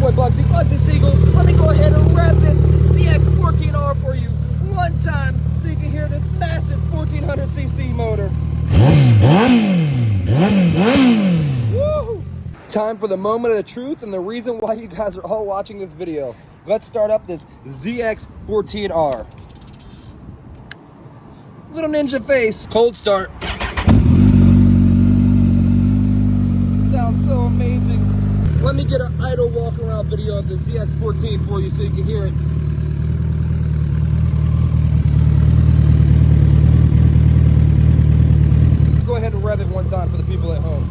ItzYaBoyBugZ, Bugsy Siegel. Let me go ahead and rev this ZX-14R for you one time so you can hear this massive 1400cc motor. Woo! Time for the moment of the truth and the reason why you guys are all watching this video. Let's start up this ZX-14R. Little ninja face. Cold start. Sounds so amazing. Let me get an idle walk around video of the ZX-14 for you so you can hear it. Go ahead and rev it one time for the people at home.